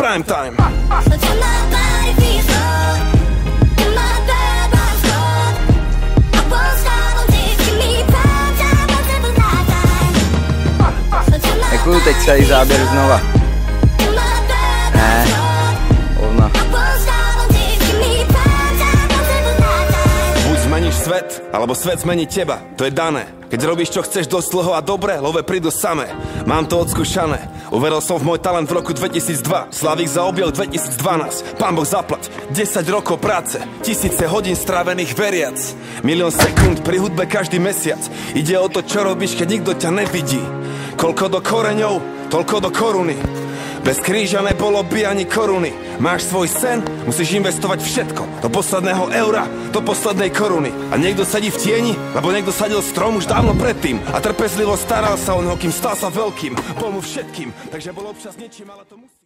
prime time. Ďakujú, teď celý záběr znova. Ne, hovna. Buď zmeníš svet, alebo svet zmení teba, to je dané. Keď robíš čo chceš dosť dlho a dobre, love prídu samé. Mám to odskúšané, uveril som v môj talent v roku 2002. Slavík zaobjel 2012, pán Boh zaplať. 10 rokov práce, tisíce hodín strávených veriac. 1 000 000 sekúnd pri hudbe každý mesiac. Ide o to, čo robíš, keď nikto ťa nevidí. Koľko do koreňov, toľko do koruny. Bez kríža nebolo by ani koruny. Máš svoj sen, musíš investovať všetko. Do posledného eura, do poslednej koruny. A niekto sedí v tieni, lebo niekto sadil strom už dávno predtým. A trpezlivo staral sa o neho, kým stal sa veľkým. Bol mu všetkým, takže bol občas niečím, ale to musí...